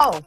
oh,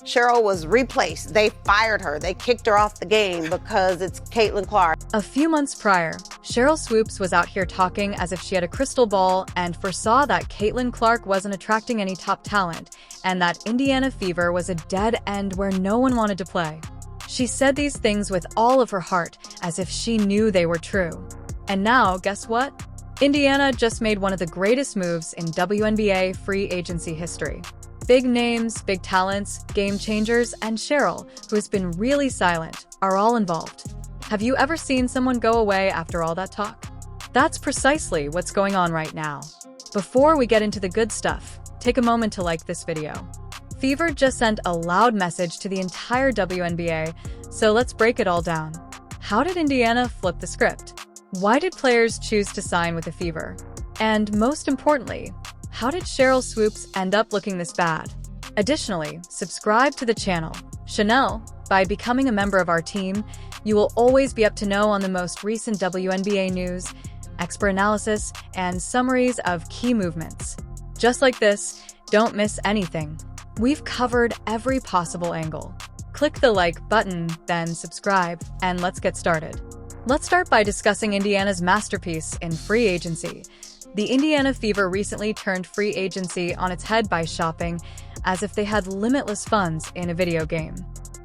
Sheryl was replaced. They fired her. They kicked her off the game because it's Caitlin Clark. A few months prior, Sheryl Swoopes was out here talking as if she had a crystal ball and foresaw that Caitlin Clark wasn't attracting any top talent and that Indiana Fever was a dead end where no one wanted to play. She said these things with all of her heart, as if she knew they were true. And now, guess what? Indiana just made one of the greatest moves in WNBA free agency history. Big names, big talents, game changers, and Sheryl, who has been really silent, are all involved. Have you ever seen someone go away after all that talk? That's precisely what's going on right now. Before we get into the good stuff, take a moment to like this video. Fever just sent a loud message to the entire WNBA, so let's break it all down. How did Indiana flip the script? Why did players choose to sign with the Fever? And most importantly, how did Sheryl Swoopes end up looking this bad? Additionally, subscribe to the channel. Chanel, by becoming a member of our team, you will always be up to know on the most recent WNBA news, expert analysis, and summaries of key movements. Just like this, don't miss anything. We've covered every possible angle. Click the like button, then subscribe, and let's get started. Let's start by discussing Indiana's masterpiece in free agency. The Indiana Fever recently turned free agency on its head by shopping as if they had limitless funds in a video game.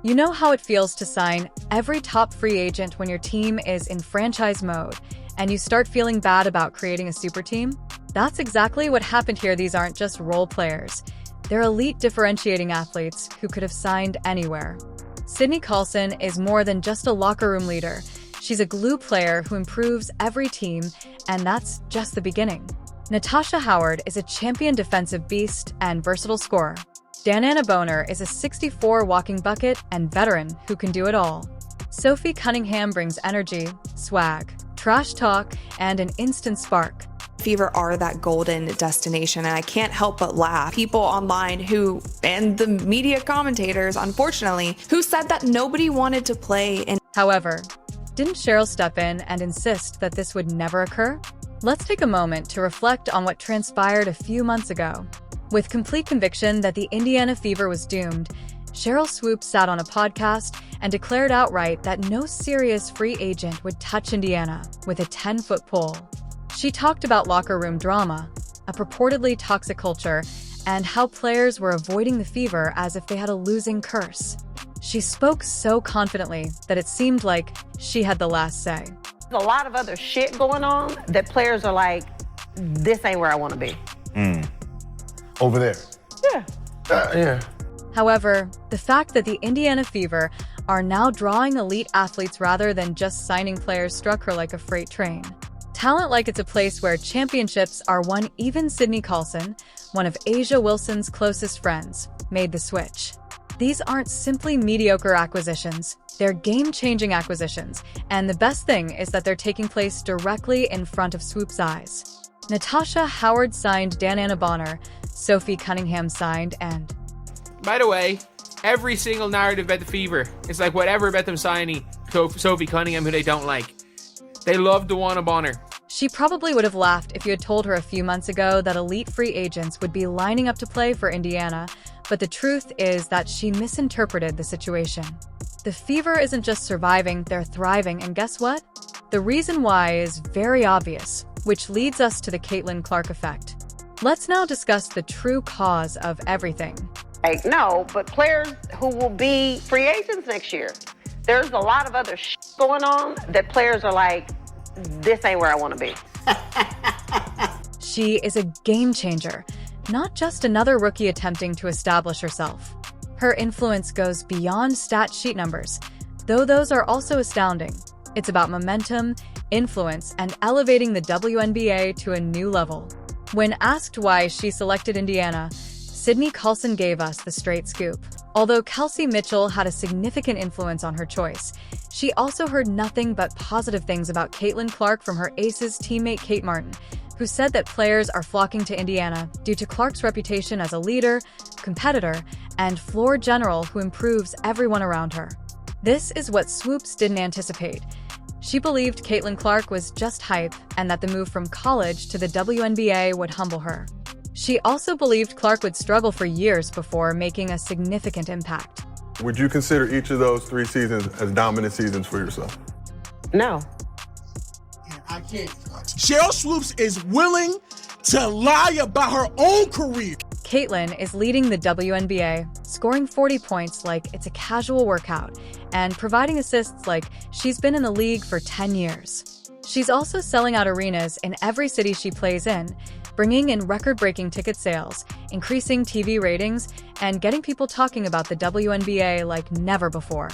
You know how it feels to sign every top free agent when your team is in franchise mode and you start feeling bad about creating a super team? That's exactly what happened here. These aren't just role players. They're elite differentiating athletes who could have signed anywhere. Sydney Colson is more than just a locker room leader. She's a glue player who improves every team, and that's just the beginning. Natasha Howard is a champion defensive beast and versatile scorer. Dananna Boner is a 64 walking bucket and veteran who can do it all. Sophie Cunningham brings energy, swag, trash talk, and an instant spark. Fever are that golden destination, and I can't help but laugh. People online who, and the media commentators, unfortunately, who said that nobody wanted to play in. However, didn't Sheryl step in and insist that this would never occur? Let's take a moment to reflect on what transpired a few months ago. With complete conviction that the Indiana Fever was doomed, Sheryl Swoopes sat on a podcast and declared outright that no serious free agent would touch Indiana with a 10-foot pole. She talked about locker room drama, a purportedly toxic culture, and how players were avoiding the Fever as if they had a losing curse. She spoke so confidently that it seemed like she had the last say. There's a lot of other shit going on that players are like, this ain't where I want to be. Over there? Yeah. Yeah. However, the fact that the Indiana Fever are now drawing elite athletes rather than just signing players struck her like a freight train. Talent like it's a place where championships are won. Even Sydney Colson, one of A'ja Wilson's closest friends, made the switch. These aren't simply mediocre acquisitions, they're game-changing acquisitions, and the best thing is that they're taking place directly in front of Swoopes' eyes. Natasha Howard signed Dananna Boner, Sophie Cunningham signed, and... By the way, every single narrative about the Fever is like whatever about them signing Sophie Cunningham, who they don't like. They love Dananna Boner. She probably would have laughed if you had told her a few months ago that elite free agents would be lining up to play for Indiana, but the truth is that she misinterpreted the situation. The Fever isn't just surviving, they're thriving, and guess what? The reason why is very obvious, which leads us to the Caitlin Clark effect. Let's now discuss the true cause of everything. Like, no, but players who will be free agents next year. There's a lot of other shit going on that players are like, this ain't where I want to be. She is a game changer, not just another rookie attempting to establish herself. Her influence goes beyond stat sheet numbers, though those are also astounding. It's about momentum, influence, and elevating the WNBA to a new level. When asked why she selected Indiana, Sydney Colson gave us the straight scoop. Although Kelsey Mitchell had a significant influence on her choice, she also heard nothing but positive things about Caitlin Clark from her Aces teammate Kate Martin, who said that players are flocking to Indiana due to Clark's reputation as a leader, competitor, and floor general who improves everyone around her. This is what Swoopes didn't anticipate. She believed Caitlin Clark was just hype and that the move from college to the WNBA would humble her. She also believed Clark would struggle for years before making a significant impact. Would you consider each of those 3 seasons as dominant seasons for yourself? No. I can't. Sheryl Swoopes is willing to lie about her own career. Caitlin is leading the WNBA, scoring 40 points like it's a casual workout, and providing assists like she's been in the league for 10 years. She's also selling out arenas in every city she plays in, bringing in record-breaking ticket sales, increasing TV ratings, and getting people talking about the WNBA like never before.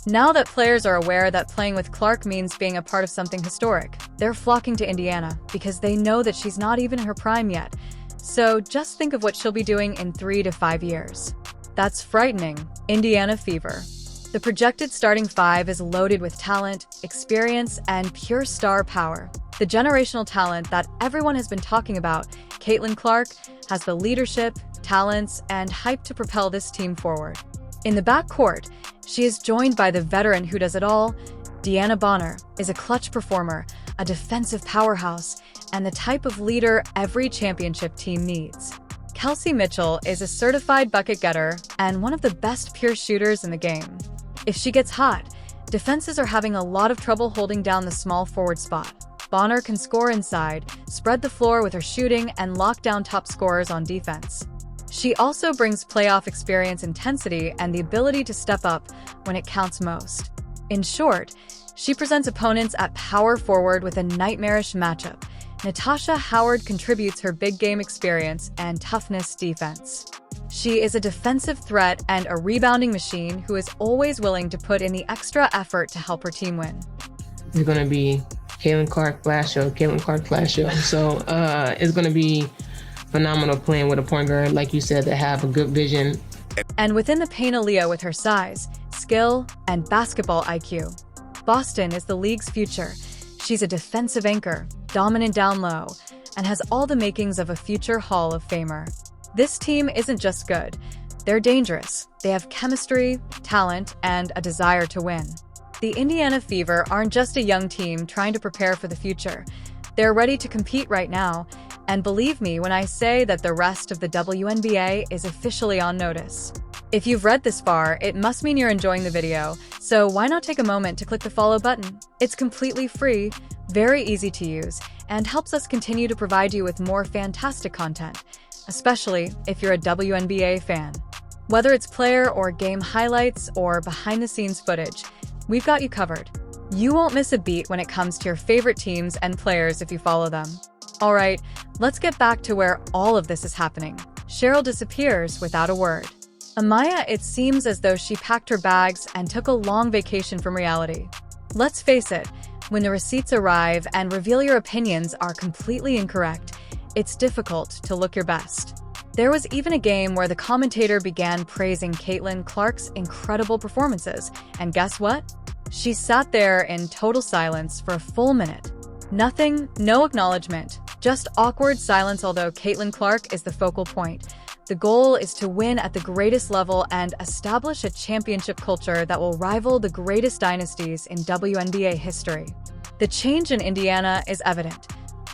Now that players are aware that playing with Clark means being a part of something historic, they're flocking to Indiana because they know that she's not even in her prime yet. So just think of what she'll be doing in 3 to 5 years. That's frightening. Indiana fever. The projected starting 5 is loaded with talent, experience, and pure star power. The generational talent that everyone has been talking about, Caitlin Clark, has the leadership, talents, and hype to propel this team forward. In the backcourt, she is joined by the veteran who does it all. Deanna Bonner is a clutch performer, a defensive powerhouse, and the type of leader every championship team needs. Kelsey Mitchell is a certified bucket getter and one of the best pure shooters in the game. If she gets hot, defenses are having a lot of trouble holding down the small forward spot. Bonner can score inside, spread the floor with her shooting, and lock down top scorers on defense. She also brings playoff experience, intensity, and the ability to step up when it counts most. In short, she presents opponents at power forward with a nightmarish matchup. Natasha Howard contributes her big game experience and toughness defense. She is a defensive threat and a rebounding machine who is always willing to put in the extra effort to help her team win. It's going to be Caitlin Clark flash show. So it's going to be phenomenal playing with a point guard, like you said, that have a good vision. And within the paint, Aaliyah with her size, skill, and basketball IQ. Boston is the league's future. She's a defensive anchor, dominant down low, and has all the makings of a future Hall of Famer. This team isn't just good. They're dangerous. They have chemistry, talent, and a desire to win. The Indiana Fever aren't just a young team trying to prepare for the future. They're ready to compete right now, and believe me when I say that the rest of the WNBA is officially on notice. If you've read this far, it must mean you're enjoying the video, so why not take a moment to click the follow button? It's completely free, very easy to use, and helps us continue to provide you with more fantastic content, especially if you're a WNBA fan. Whether it's player or game highlights or behind-the-scenes footage, we've got you covered. You won't miss a beat when it comes to your favorite teams and players if you follow them. All right, let's get back to where all of this is happening. Sheryl disappears without a word. Amaya, it seems as though she packed her bags and took a long vacation from reality. Let's face it, when the receipts arrive and reveal your opinions are completely incorrect, it's difficult to look your best. There was even a game where the commentator began praising Caitlin Clark's incredible performances, and guess what? She sat there in total silence for a full minute. Nothing, no acknowledgement, just awkward silence. Although Caitlin Clark is the focal point, the goal is to win at the greatest level and establish a championship culture that will rival the greatest dynasties in WNBA history. The change in Indiana is evident.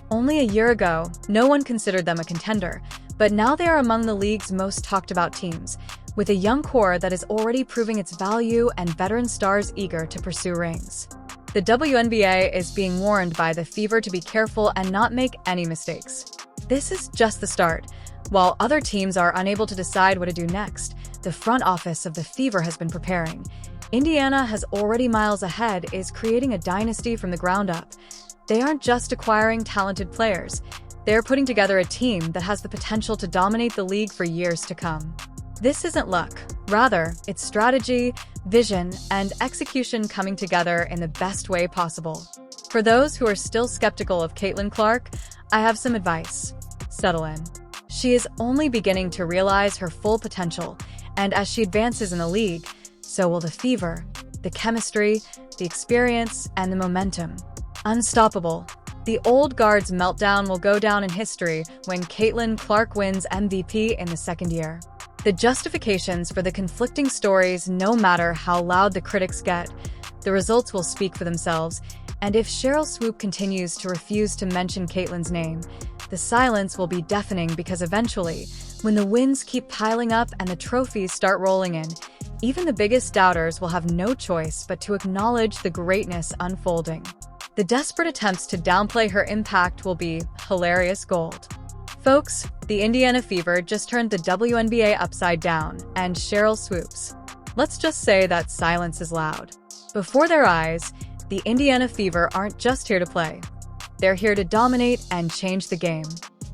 Only a year ago, no one considered them a contender, but now they are among the league's most talked about teams, with a young core that is already proving its value and veteran stars eager to pursue rings. The WNBA is being warned by the Fever to be careful and not make any mistakes. This is just the start. While other teams are unable to decide what to do next, the front office of the Fever has been preparing. Indiana has already miles ahead, is creating a dynasty from the ground up. They aren't just acquiring talented players. They're putting together a team that has the potential to dominate the league for years to come. This isn't luck. Rather, it's strategy, vision, and execution coming together in the best way possible. For those who are still skeptical of Caitlin Clark, I have some advice. Settle in. She is only beginning to realize her full potential, and as she advances in the league, so will the Fever, the chemistry, the experience, and the momentum. Unstoppable. The old guard's meltdown will go down in history when Caitlin Clark wins MVP in the second year. The justifications for the conflicting stories, no matter how loud the critics get, the results will speak for themselves, and if Sheryl Swoopes continues to refuse to mention Caitlin's name, the silence will be deafening because eventually, when the wins keep piling up and the trophies start rolling in, even the biggest doubters will have no choice but to acknowledge the greatness unfolding. The desperate attempts to downplay her impact will be hilarious gold. Folks, the Indiana Fever just turned the WNBA upside down, and Sheryl Swoopes. Let's just say that silence is loud. Before their eyes, the Indiana Fever aren't just here to play. They're here to dominate and change the game.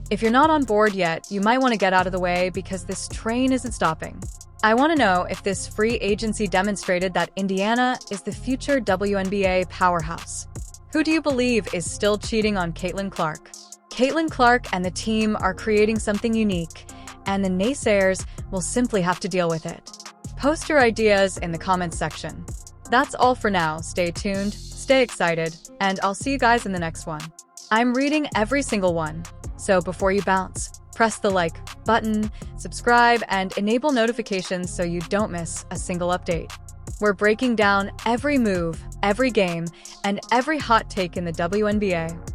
If you're not on board yet, you might want to get out of the way because this train isn't stopping. I want to know if this free agency demonstrated that Indiana is the future WNBA powerhouse. Who do you believe is still cheating on Caitlin Clark? Caitlin Clark and the team are creating something unique, and the naysayers will simply have to deal with it. Post your ideas in the comments section. That's all for now. Stay tuned, stay excited, and I'll see you guys in the next one. I'm reading every single one, so before you bounce, press the like button, subscribe, and enable notifications so you don't miss a single update. We're breaking down every move, every game, and every hot take in the WNBA.